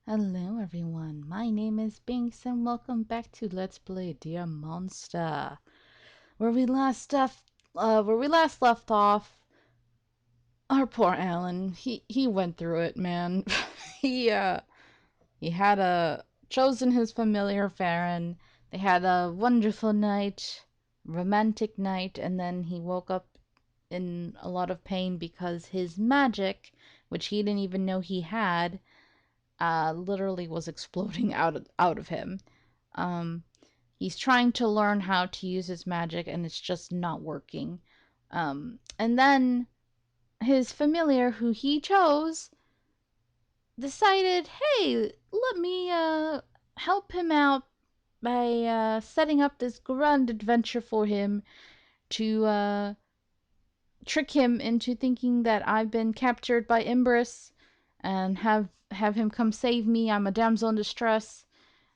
Hello everyone, my name is Binks and welcome back to Let's Play Dear Monster. Where we last left off, our poor Alan, he went through it, man. he uh he had chosen his familiar Faeryn. They had a wonderful night, romantic night, and then he woke up in a lot of pain because his magic, which he didn't even know he had, literally was exploding out of him. Um, he's trying to learn how to use his magic, and it's just not working. And then his familiar, who he chose, decided, hey, let me help him out by setting up this grand adventure for him to trick him into thinking that I've been captured by Imbris and have him come save me. I'm a damsel in distress,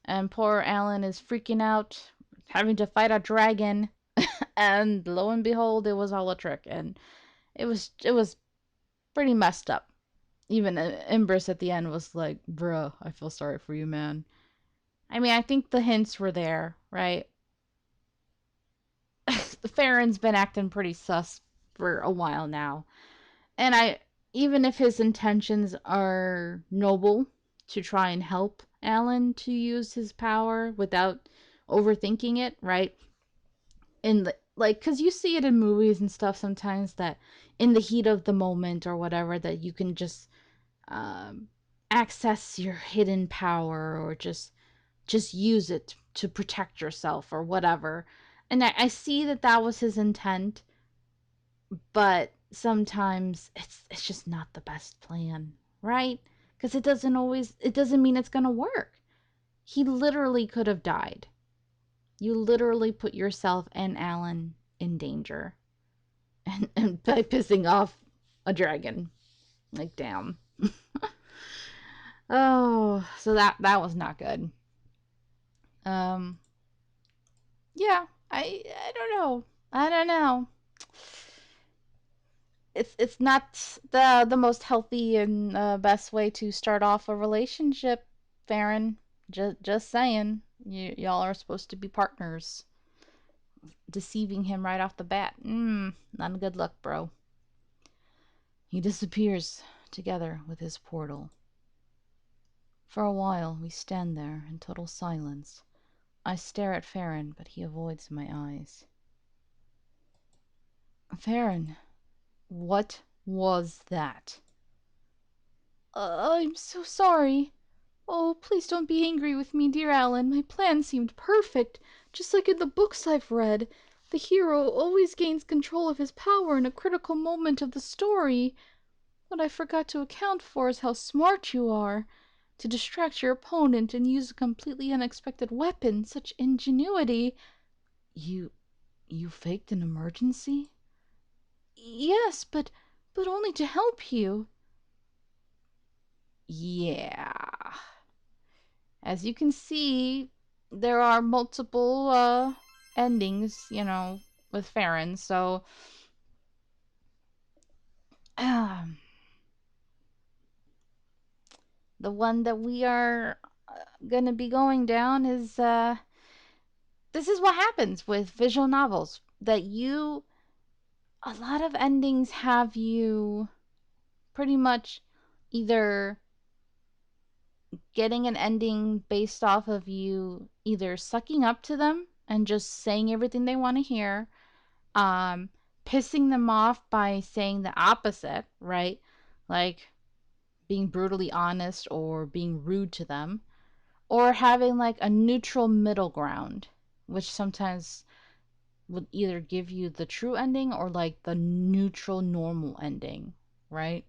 and poor Alan is freaking out, having to fight a dragon. And lo and behold, it was all a trick, and it was pretty messed up. Even Imbris at the end was like, "Bruh, I feel sorry for you, man." I mean, I think the hints were there, right? The Farron's been acting pretty sus for a while now, and even if his intentions are noble to try and help Alan to use his power without overthinking it, right? In the like, because you see it in movies and stuff sometimes that in the heat of the moment or whatever, that you can just um, access your hidden power or just use it to protect yourself or whatever. And I see that that was his intent, but sometimes it's just not the best plan, right? Because it doesn't mean it's gonna work. He literally could have died. You literally put yourself and Alan in danger, and by pissing off a dragon. Like, damn. Oh, so that was not good. Um, yeah, I don't know. I don't know. It's not the most healthy and best way to start off a relationship, Faeryn. Just saying. Y'all are supposed to be partners. Deceiving him right off the bat. Not a good look, bro. He disappears together with his portal. For a while, we stand there in total silence. I stare at Faeryn, but he avoids my eyes. Faeryn, what was that? I'm so sorry. Oh, please don't be angry with me, dear Alan. My plan seemed perfect, just like in the books I've read. The hero always gains control of his power in a critical moment of the story. What I forgot to account for is how smart you are. To distract your opponent and use a completely unexpected weapon, such ingenuity. You you faked an emergency? Yes, but only to help you. Yeah. As you can see, there are multiple endings, with Faeryn. So, um, the one that we are gonna be going down is this is what happens with visual novels. That a lot of endings have you pretty much either getting an ending based off of you either sucking up to them and just saying everything they want to hear, um, pissing them off by saying the opposite, right? Like being brutally honest or being rude to them, or having like a neutral middle ground, which sometimes would either give you the true ending or like the neutral normal ending, right?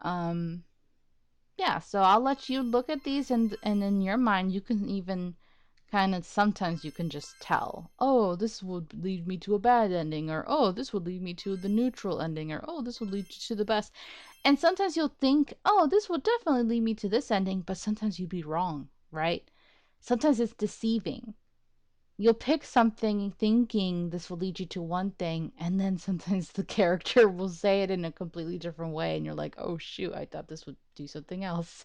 Um, yeah, so I'll let you look at these, and in your mind you can even kind of sometimes you can just tell, oh, this would lead me to a bad ending, or oh, this would lead me to the neutral ending, or oh, this would lead you to the best. And sometimes you'll think, oh, this will definitely lead me to this ending, but sometimes you'd be wrong, right? Sometimes it's deceiving. You'll pick something thinking this will lead you to one thing, and then sometimes the character will say it in a completely different way, and you're like, oh shoot, I thought this would do something else.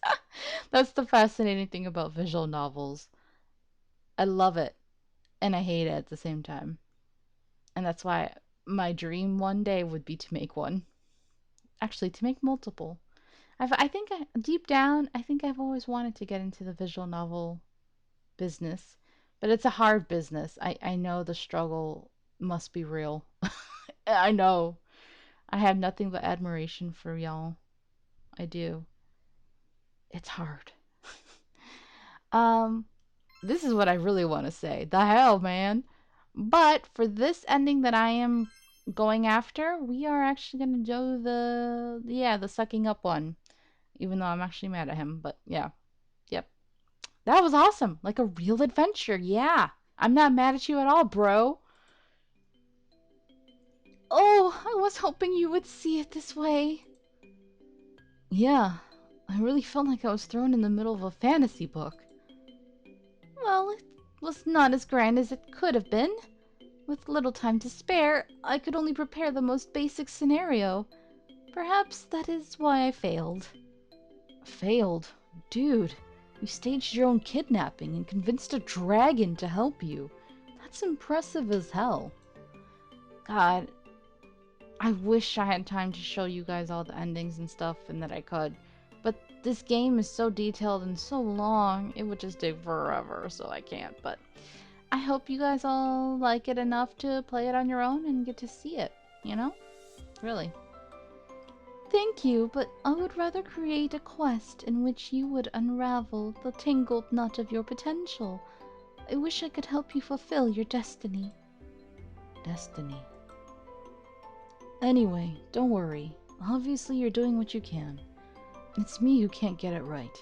That's the fascinating thing about visual novels. I love it and I hate it at the same time. And that's why my dream one day would be to make one. Actually, to make multiple. I think deep down, I think I've always wanted to get into the visual novel business, but it's a hard business. I know the struggle must be real. I know. I have nothing but admiration for y'all. I do. It's hard. um, this is what I really want to say. The hell, man. But for this ending that I am going after, we are actually gonna do the sucking up one. Even though I'm actually mad at him, but yeah. Yep. That was awesome. Like a real adventure. Yeah. I'm not mad at you at all, bro. Oh, I was hoping you would see it this way. Yeah. I really felt like I was thrown in the middle of a fantasy book. Well, it was not as grand as it could have been. With little time to spare, I could only prepare the most basic scenario. Perhaps that is why I failed. Failed? Dude, you staged your own kidnapping and convinced a dragon to help you. That's impressive as hell. God, I wish I had time to show you guys all the endings and stuff and that I could. But this game is so detailed and so long, it would just take forever, so I can't. But I hope you guys all like it enough to play it on your own and get to see it, you know? Really. Thank you, but I would rather create a quest in which you would unravel the tangled knot of your potential. I wish I could help you fulfill your destiny. Destiny. Anyway, don't worry. Obviously, you're doing what you can. It's me who can't get it right.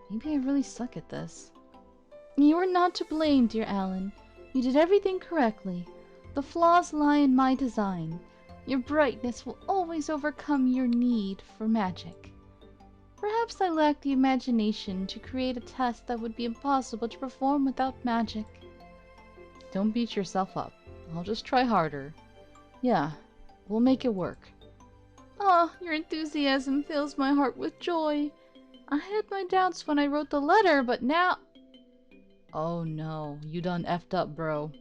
Maybe I really suck at this. You are not to blame, dear Alan. You did everything correctly. The flaws lie in my design. Your brightness will always overcome your need for magic. Perhaps I lack the imagination to create a test that would be impossible to perform without magic. Don't beat yourself up. I'll just try harder. Yeah, we'll make it work. Ah, your enthusiasm fills my heart with joy. I had my doubts when I wrote the letter, but now... Oh no, you done effed up, bro.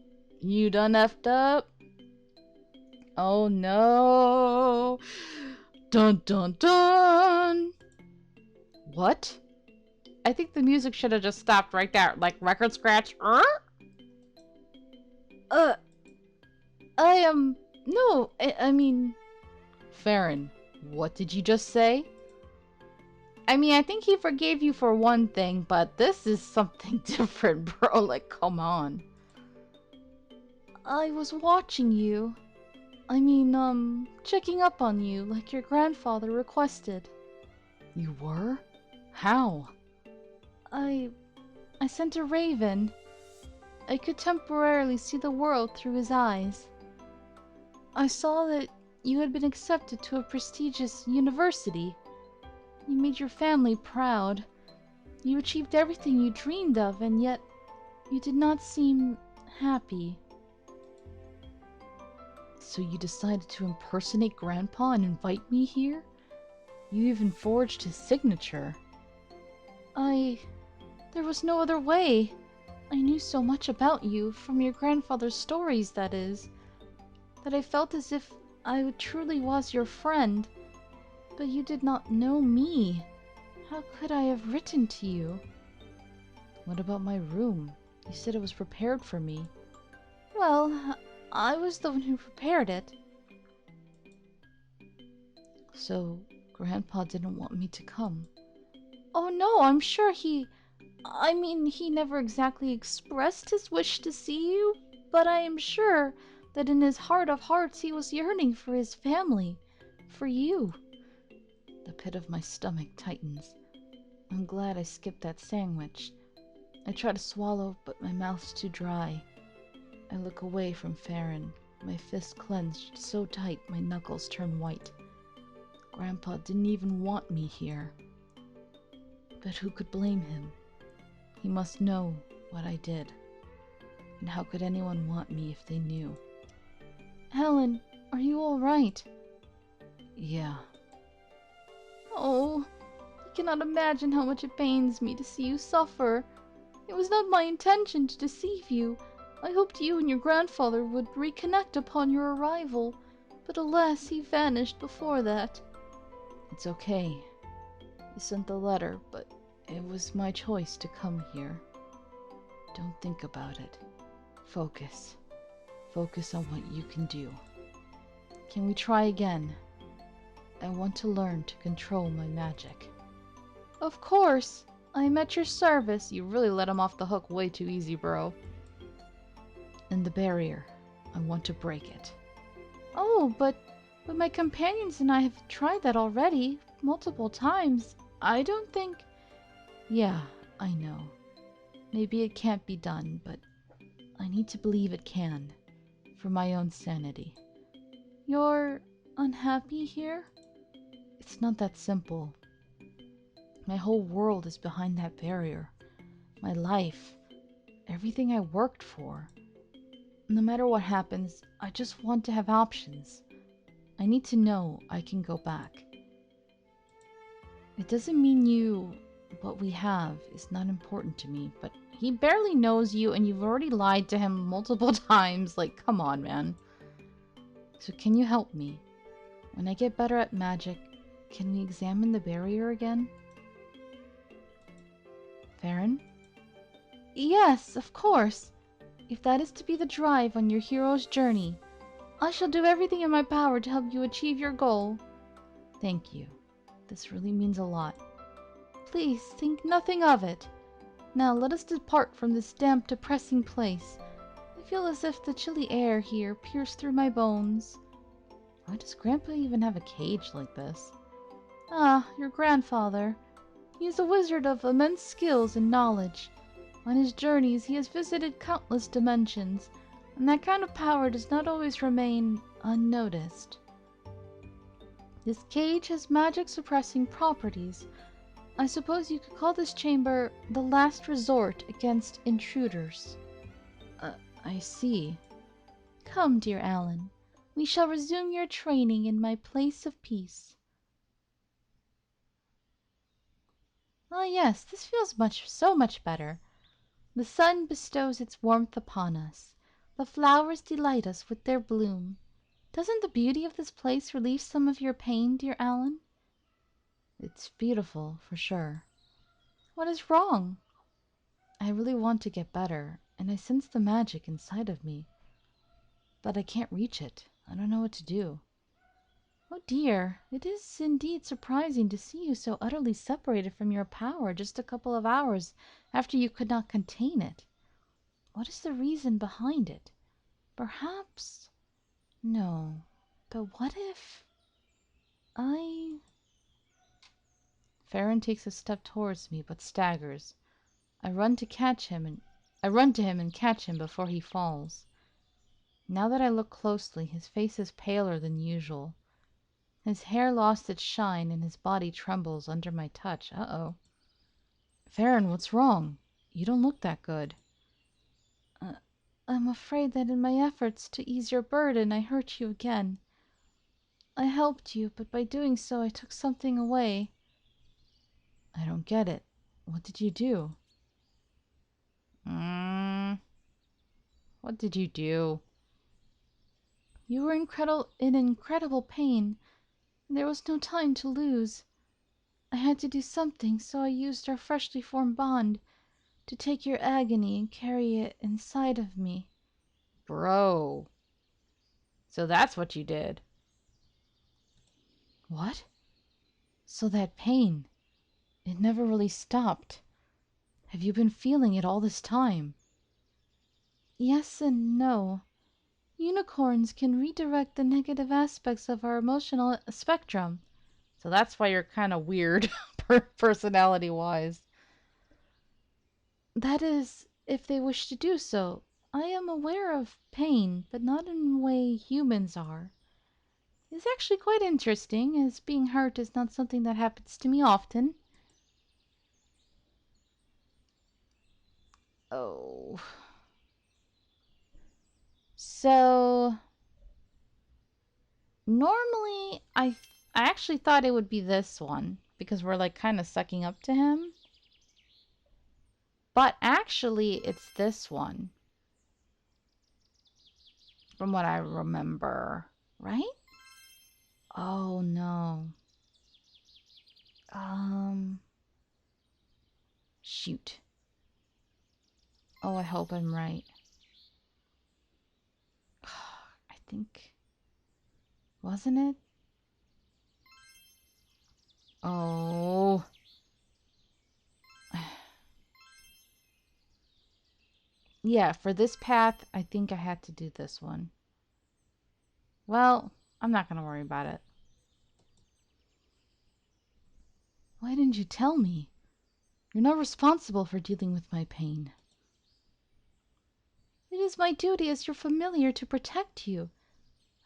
You done effed up? Oh no! Dun dun dun! What? I think the music should have just stopped right there, like record scratch. Uh, I am... No, I mean... Faeryn, what did you just say? I mean, I think he forgave you for one thing, but this is something different, bro. Like, come on. I was watching you. I mean, checking up on you like your grandfather requested. You were? How? I sent a raven. I could temporarily see the world through his eyes. I saw that you had been accepted to a prestigious university. You made your family proud. You achieved everything you dreamed of, and yet you did not seem happy. So you decided to impersonate Grandpa and invite me here? You even forged his signature. There was no other way. I knew so much about you, from your grandfather's stories, that is, that I felt as if I truly was your friend. But you did not know me. How could I have written to you? What about my room? You said it was prepared for me. Well, I was the one who prepared it. So, Grandpa didn't want me to come. Oh no, I'm sure he never exactly expressed his wish to see you, but I am sure that in his heart of hearts he was yearning for his family, for you. The pit of my stomach tightens. I'm glad I skipped that sandwich. I try to swallow, but my mouth's too dry. I look away from Faeryn, my fist clenched so tight my knuckles turn white. Grandpa didn't even want me here. But who could blame him? He must know what I did. And how could anyone want me if they knew? Helen, are you all right? Yeah. Oh, cannot imagine how much it pains me to see you suffer. It was not my intention to deceive you. I hoped you and your grandfather would reconnect upon your arrival, but alas, he vanished before that. It's okay. You sent the letter, but it was my choice to come here. Don't think about it. Focus. Focus on what you can do. Can we try again? I want to learn to control my magic. Of course! I am at your service. You really let him off the hook way too easy, bro. And the barrier. I want to break it. Oh, but my companions and I have tried that already, multiple times. I don't think... Yeah, I know. Maybe it can't be done, but I need to believe it can. For my own sanity. You're unhappy here? It's not that simple. My whole world is behind that barrier. My life. Everything I worked for. No matter what happens, I just want to have options. I need to know I can go back. It doesn't mean what we have is not important to me, but he barely knows you and you've already lied to him multiple times. Like, come on, man. So can you help me? When I get better at magic, can we examine the barrier again? Faeryn? Yes, of course. If that is to be the drive on your hero's journey, I shall do everything in my power to help you achieve your goal. Thank you. This really means a lot. Please think nothing of it. Now let us depart from this damp, depressing place. I feel as if the chilly air here pierced through my bones. Why does Grandpa even have a cage like this? Ah, your grandfather. He is a wizard of immense skills and knowledge. On his journeys he has visited countless dimensions, and that kind of power does not always remain unnoticed. This cage has magic-suppressing properties. I suppose you could call this chamber the last resort against intruders. I see. Come, dear Alan. We shall resume your training in my place of peace. Ah, yes, this feels so much better. The sun bestows its warmth upon us. The flowers delight us with their bloom. Doesn't the beauty of this place relieve some of your pain, dear Alan? It's beautiful, for sure. What is wrong? I really want to get better, and I sense the magic inside of me. But I can't reach it. I don't know what to do. Oh dear, it is indeed surprising to see you so utterly separated from your power just a couple of hours after you could not contain it. What is the reason behind it? Perhaps... No. But what if... I... Faeryn takes a step towards me, but staggers. I run to him and catch him before he falls. Now that I look closely, his face is paler than usual. His hair lost its shine and his body trembles under my touch. Uh-oh. Faeryn, what's wrong? You don't look that good. I'm afraid that in my efforts to ease your burden, I hurt you again. I helped you, but by doing so, I took something away. I don't get it. What did you do? What did you do? You were in incredible pain. There was no time to lose. I had to do something, so I used our freshly formed bond to take your agony and carry it inside of me. Bro. So that's what you did. What? So that pain, it never really stopped. Have you been feeling it all this time? Yes and no. Unicorns can redirect the negative aspects of our emotional spectrum. So that's why you're kind of weird, personality-wise. That is, if they wish to do so. I am aware of pain, but not in the way humans are. It's actually quite interesting, as being hurt is not something that happens to me often. Oh. So... Normally, I actually thought it would be this one, because we're like kind of sucking up to him. But actually, it's this one. From what I remember. Right? Oh, no. Shoot. Oh, I hope I'm right. I think... Wasn't it? Oh. Yeah, for this path, I think I had to do this one. Well, I'm not going to worry about it. Why didn't you tell me? You're not responsible for dealing with my pain. It is my duty as your familiar to protect you.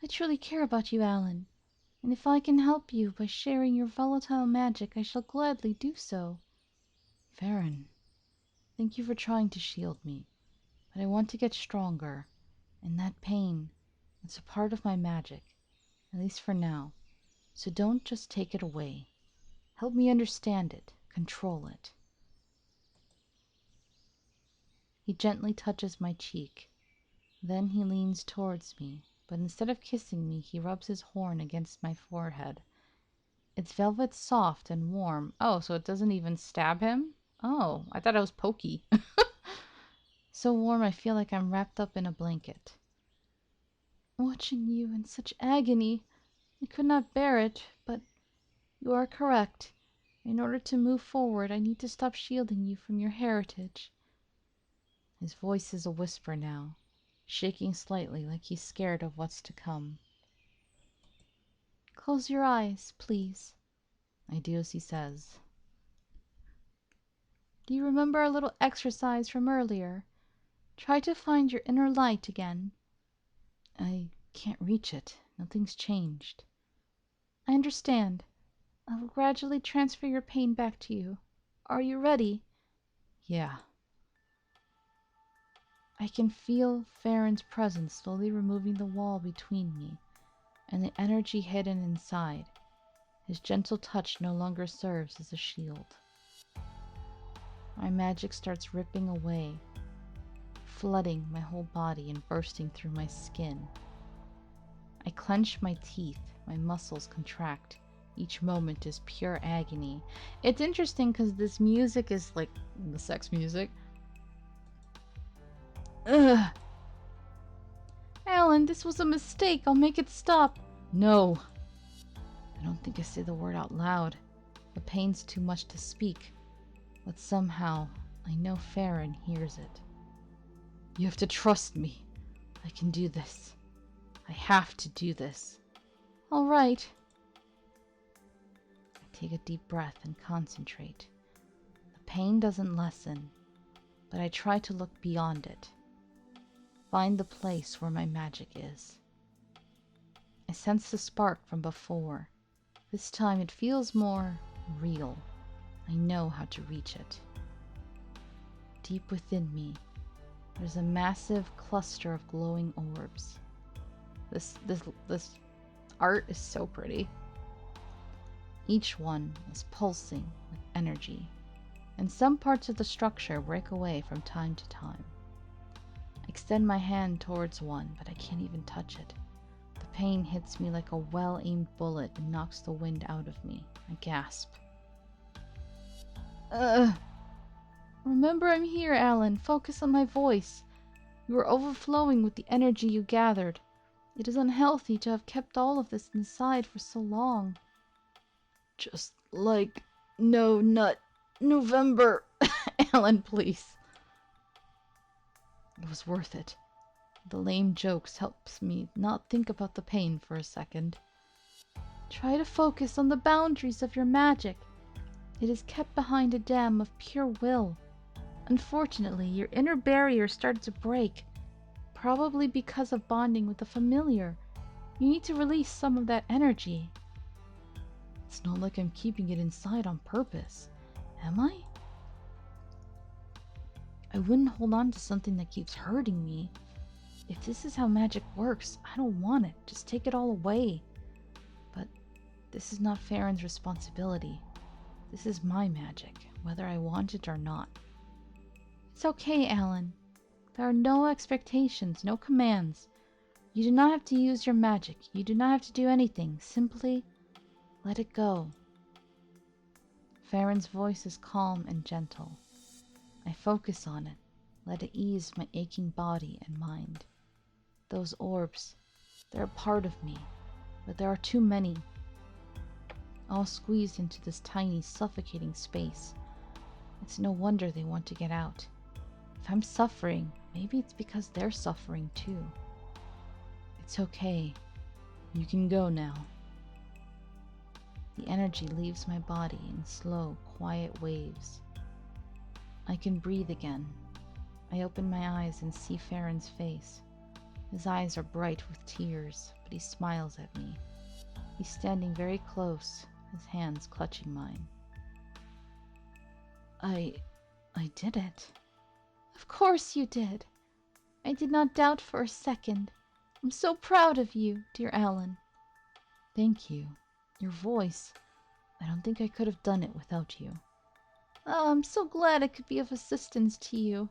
I truly care about you, Alan. And if I can help you by sharing your volatile magic, I shall gladly do so. Faeryn, thank you for trying to shield me, but I want to get stronger, and that pain, it's a part of my magic, at least for now, so don't just take it away. Help me understand it, control it. He gently touches my cheek. Then he leans towards me, but instead of kissing me, he rubs his horn against my forehead. It's velvet soft and warm. Oh, so it doesn't even stab him? Oh, I thought it was pokey. So warm I feel like I'm wrapped up in a blanket. Watching you in such agony, I could not bear it, but you are correct. In order to move forward, I need to stop shielding you from your heritage. His voice is a whisper now, shaking slightly like he's scared of what's to come. Close your eyes, please. I do as he says. Do you remember our little exercise from earlier? Try to find your inner light again. I can't reach it. Nothing's changed. I understand. I will gradually transfer your pain back to you. Are you ready? Yeah. I can feel Faeryn's presence slowly removing the wall between me and the energy hidden inside. His gentle touch no longer serves as a shield. My magic starts ripping away, flooding my whole body and bursting through my skin. I clench my teeth, my muscles contract. Each moment is pure agony. It's interesting because this music is like the sex music. Ugh. Alan, this was a mistake. I'll make it stop. No. I don't think I say the word out loud. The pain's too much to speak. But somehow, I know Faeryn hears it. You have to trust me. I can do this. I have to do this. All right. I take a deep breath and concentrate. The pain doesn't lessen, but I try to look beyond it. Find the place where my magic is. I sense the spark from before. This time it feels more real. I know how to reach it. Deep within me, there's a massive cluster of glowing orbs. This art is so pretty. Each one is pulsing with energy, and some parts of the structure break away from time to time. I extend my hand towards one, but I can't even touch it. The pain hits me like a well-aimed bullet and knocks the wind out of me. I gasp. Remember, I'm here, Alan. Focus on my voice. You are overflowing with the energy you gathered. It is unhealthy to have kept all of this inside for so long. Just like no nut November. Alan, please. It was worth it. The lame jokes helps me not think about the pain for a second. Try to focus on the boundaries of your magic. It is kept behind a dam of pure will. Unfortunately, your inner barrier started to break, probably because of bonding with the familiar. You need to release some of that energy. It's not like I'm keeping it inside on purpose, am I? I wouldn't hold on to something that keeps hurting me. If this is how magic works, I don't want it. Just take it all away. But this is not Faeryn's responsibility. This is my magic, whether I want it or not. It's okay, Alan. There are no expectations, no commands. You do not have to use your magic. You do not have to do anything. Simply let it go. Faeryn's voice is calm and gentle. I focus on it. Let it ease my aching body and mind. Those orbs, they're a part of me, but there are too many. All squeezed into this tiny, suffocating space. It's no wonder they want to get out. If I'm suffering, maybe it's because they're suffering too. It's okay. You can go now. The energy leaves my body in slow, quiet waves. I can breathe again. I open my eyes and see Faeryn's face. His eyes are bright with tears, but he smiles at me. He's standing very close, his hands clutching mine. I did it. Of course you did. I did not doubt for a second. I'm so proud of you, dear Alan. Thank you. Your voice. I don't think I could have done it without you. Oh, I'm so glad I could be of assistance to you.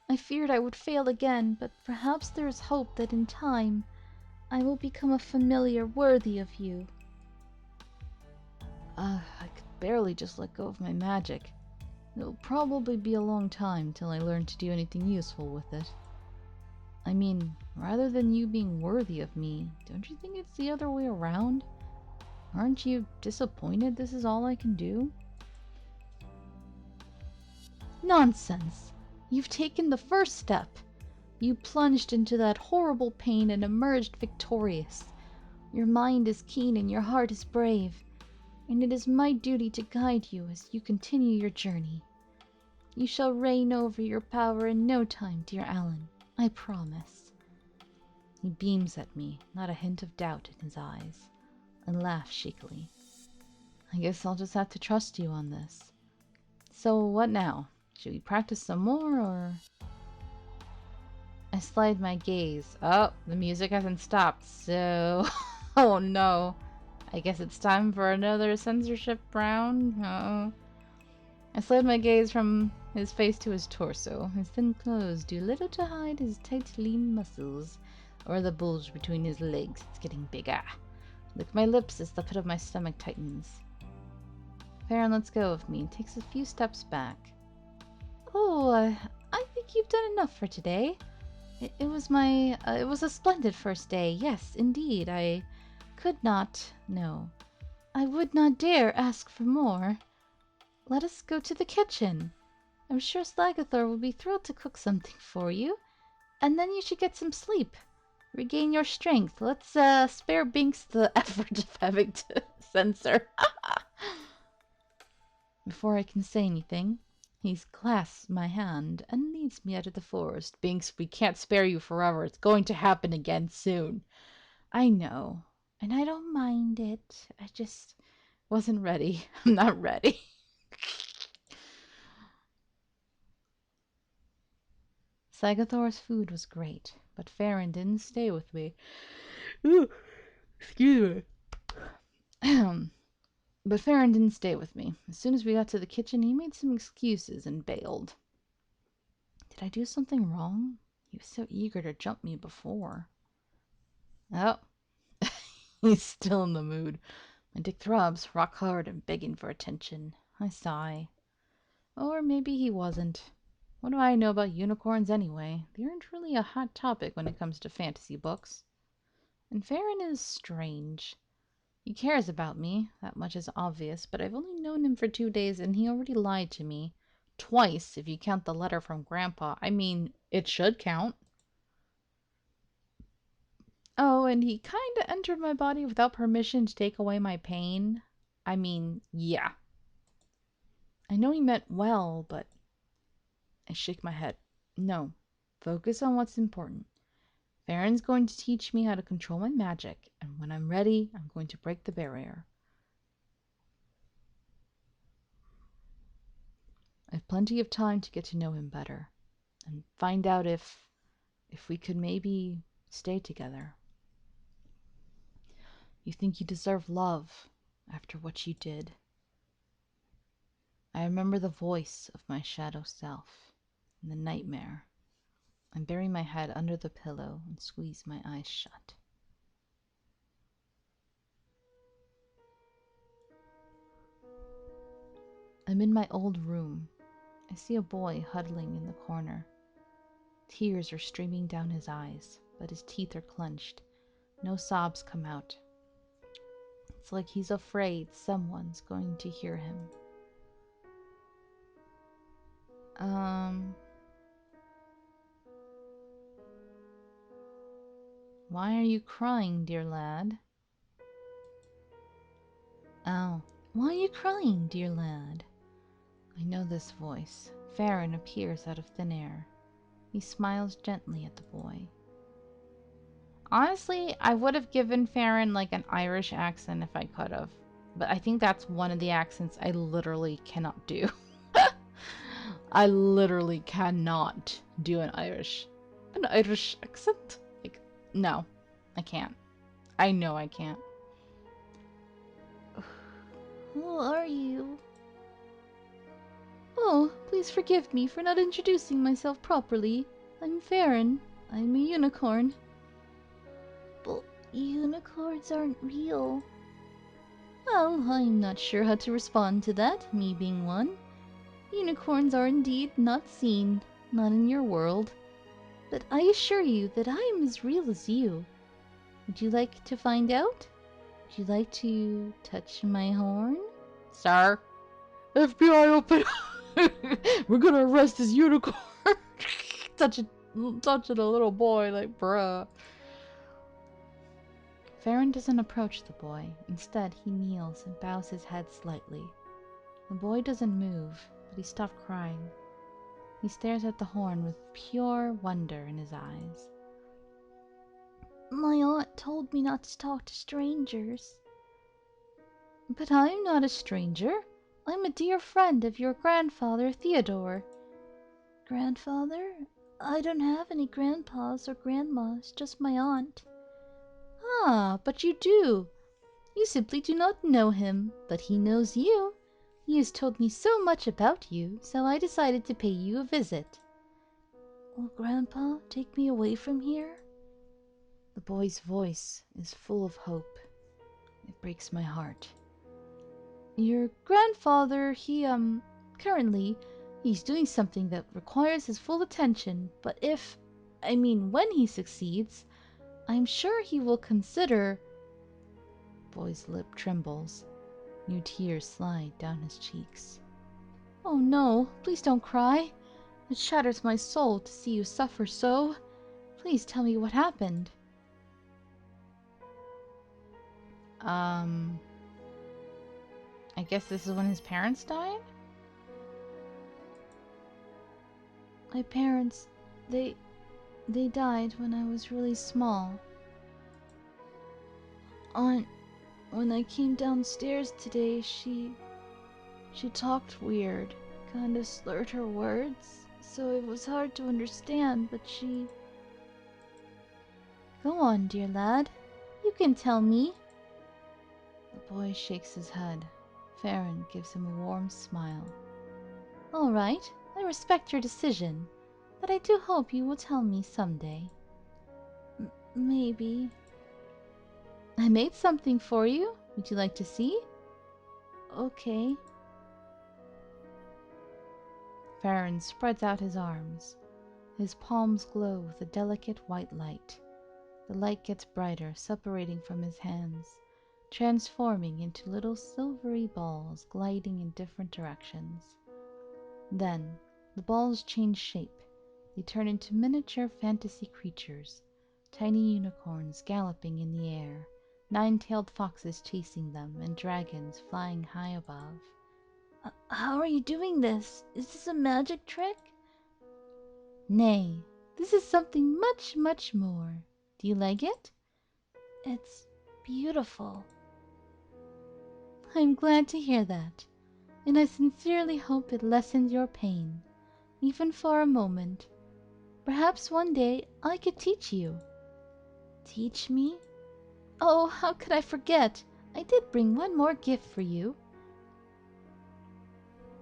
I feared I would fail again, but perhaps there is hope that in time I will become a familiar worthy of you. I could barely just let go of my magic. It'll probably be a long time till I learn to do anything useful with it. I mean, rather than you being worthy of me, don't you think it's the other way around? Aren't you disappointed this is all I can do? Nonsense! You've taken the first step. You plunged into that horrible pain and emerged victorious. Your mind is keen and your heart is brave, and it is my duty to guide you as you continue your journey. You shall reign over your power in no time, dear Alan. I promise. He beams at me, not a hint of doubt in his eyes, and laughs shakily. I guess I'll just have to trust you on this. So what now? Should we practice some more, or... I slide my gaze. Oh, the music hasn't stopped, so... oh no. I guess it's time for another censorship round. Oh. I slid my gaze from his face to his torso. His thin clothes do little to hide his tight, lean muscles, or the bulge between his legs. It's getting bigger. Lick my lips as the pit of my stomach tightens. Faeryn lets go of me and takes a few steps back. Oh, I think you've done enough for today. It was a splendid first day. Yes, indeed. I could not, no. I would not dare ask for more. Let us go to the kitchen. I'm sure Slagathor will be thrilled to cook something for you. And then you should get some sleep. Regain your strength. Let's spare Binks the effort of having to censor. Before I can say anything, he clasps my hand and leads me out of the forest. Binks, we can't spare you forever. It's going to happen again soon. I know, and I don't mind it. I just wasn't ready. I'm not ready. Slagathor's food was great, but Faeryn didn't stay with me. Ooh, excuse me. But Faeryn didn't stay with me. As soon as we got to the kitchen, he made some excuses and bailed. Did I do something wrong? He was so eager to jump me before. Oh, he's still in the mood. My dick throbs, rock hard and begging for attention. I sigh. Or maybe he wasn't. What do I know about unicorns anyway? They aren't really a hot topic when it comes to fantasy books. And Faeryn is strange. He cares about me, that much is obvious, but I've only known him for 2 days and he already lied to me. Twice, if you count the letter from Grandpa. I mean, it should count. Oh, and he kinda entered my body without permission to take away my pain. I mean, yeah. I know he meant well, but... I shake my head. No. Focus on what's important. Faeryn's going to teach me how to control my magic, and when I'm ready, I'm going to break the barrier. I've plenty of time to get to know him better, and find out if we could maybe stay together. You think you deserve love after what you did. I remember the voice of my shadow self in the nightmare. I bury my head under the pillow and squeeze my eyes shut. I'm in my old room. I see a boy huddling in the corner. Tears are streaming down his eyes, but his teeth are clenched. No sobs come out. It's like he's afraid someone's going to hear him. Why are you crying, dear lad? Oh, why are you crying, dear lad? I know this voice. Faeryn appears out of thin air. He smiles gently at the boy. Honestly, I would have given Faeryn like an Irish accent if I could have. But I think that's one of the accents I literally cannot do. I literally cannot do an Irish accent. Like, no, I can't. I know I can't. Who are you? Oh, please forgive me for not introducing myself properly. I'm Faeryn. I'm a unicorn. But unicorns aren't real. Well, I'm not sure how to respond to that, me being one. Unicorns are indeed not seen, not in your world. But I assure you that I am as real as you. Would you like to find out? Would you like to touch my horn? Sir? FBI open! We're gonna arrest this unicorn! touching a little boy, like, bruh. Faeryn doesn't approach the boy. Instead, he kneels and bows his head slightly. The boy doesn't move, but he stopped crying. He stares at the horn with pure wonder in his eyes. My aunt told me not to talk to strangers. But I'm not a stranger. I'm a dear friend of your grandfather, Theodore. Grandfather? I don't have any grandpas or grandmas, just my aunt. Ah, but you do. You simply do not know him, but he knows you. He has told me so much about you, so I decided to pay you a visit. Will Grandpa take me away from here? The boy's voice is full of hope. It breaks my heart. Your grandfather, currently, he's doing something that requires his full attention, but when he succeeds, I'm sure he will consider... Boy's lip trembles. New tears slide down his cheeks. Oh no, please don't cry. It shatters my soul to see you suffer so. Please tell me what happened. I guess this is when his parents died? My parents, they died when I was really small. Aunt, when I came downstairs today, she talked weird, kind of slurred her words, so it was hard to understand, but she... Go on, dear lad. You can tell me. The boy shakes his head. Faeryn gives him a warm smile. All right, I respect your decision, but I do hope you will tell me someday. Maybe. I made something for you. Would you like to see? Okay. Faeryn spreads out his arms. His palms glow with a delicate white light. The light gets brighter, separating from his hands, transforming into little silvery balls gliding in different directions. Then, the balls change shape. They turn into miniature fantasy creatures, tiny unicorns galloping in the air, nine-tailed foxes chasing them, and dragons flying high above. How are you doing this? Is this a magic trick? Nay, this is something much, much more. Do you like it? It's beautiful. I'm glad to hear that, and I sincerely hope it lessens your pain, even for a moment. Perhaps one day I could teach you. Teach me? Oh, how could I forget? I did bring one more gift for you.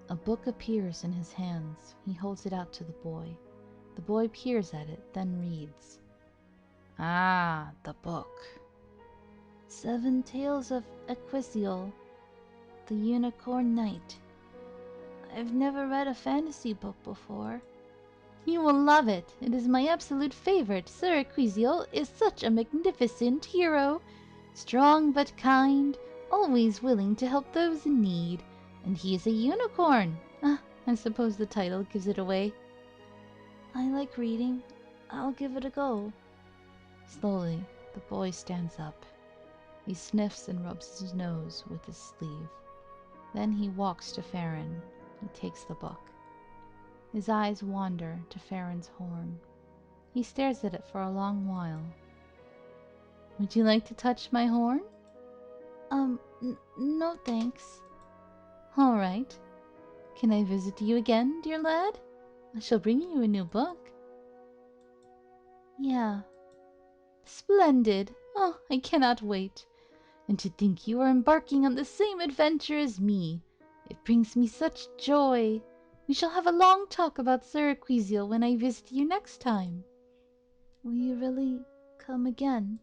A book appears in his hands. He holds it out to the boy. The boy peers at it, then reads. Ah, the book. 7 Tales of Equisiel, the Unicorn Knight. I've never read a fantasy book before. You will love it. It is my absolute favorite. Sir Equisiel is such a magnificent hero. Strong but kind, always willing to help those in need. And he is a unicorn. Ah, I suppose the title gives it away. I like reading. I'll give it a go. Slowly, the boy stands up. He sniffs and rubs his nose with his sleeve. Then he walks to Faeryn. He takes the book. His eyes wander to Faeryn's horn. He stares at it for a long while. Would you like to touch my horn? No thanks. All right. Can I visit you again, dear lad? I shall bring you a new book. Yeah. Splendid. Oh, I cannot wait. And to think you are embarking on the same adventure as me. It brings me such joy. We shall have a long talk about Sir Equisiel when I visit you next time. Will you really come again?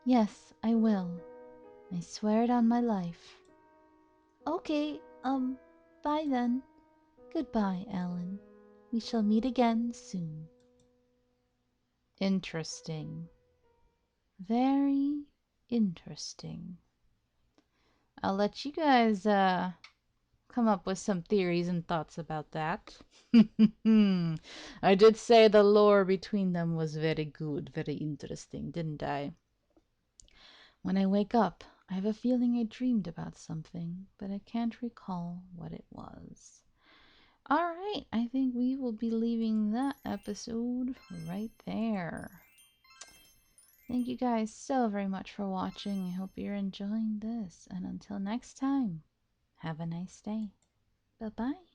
Yes, I will. I swear it on my life. Okay, bye then. Goodbye, Alan. We shall meet again soon. Interesting. Very interesting. I'll let you guys, come up with some theories and thoughts about that. I did say the lore between them was very good, very interesting, didn't I? When I wake up, I have a feeling I dreamed about something, but I can't recall what it was. Alright, I think we will be leaving that episode right there. Thank you guys so very much for watching. I hope you're enjoying this. And until next time, have a nice day. Bye-bye.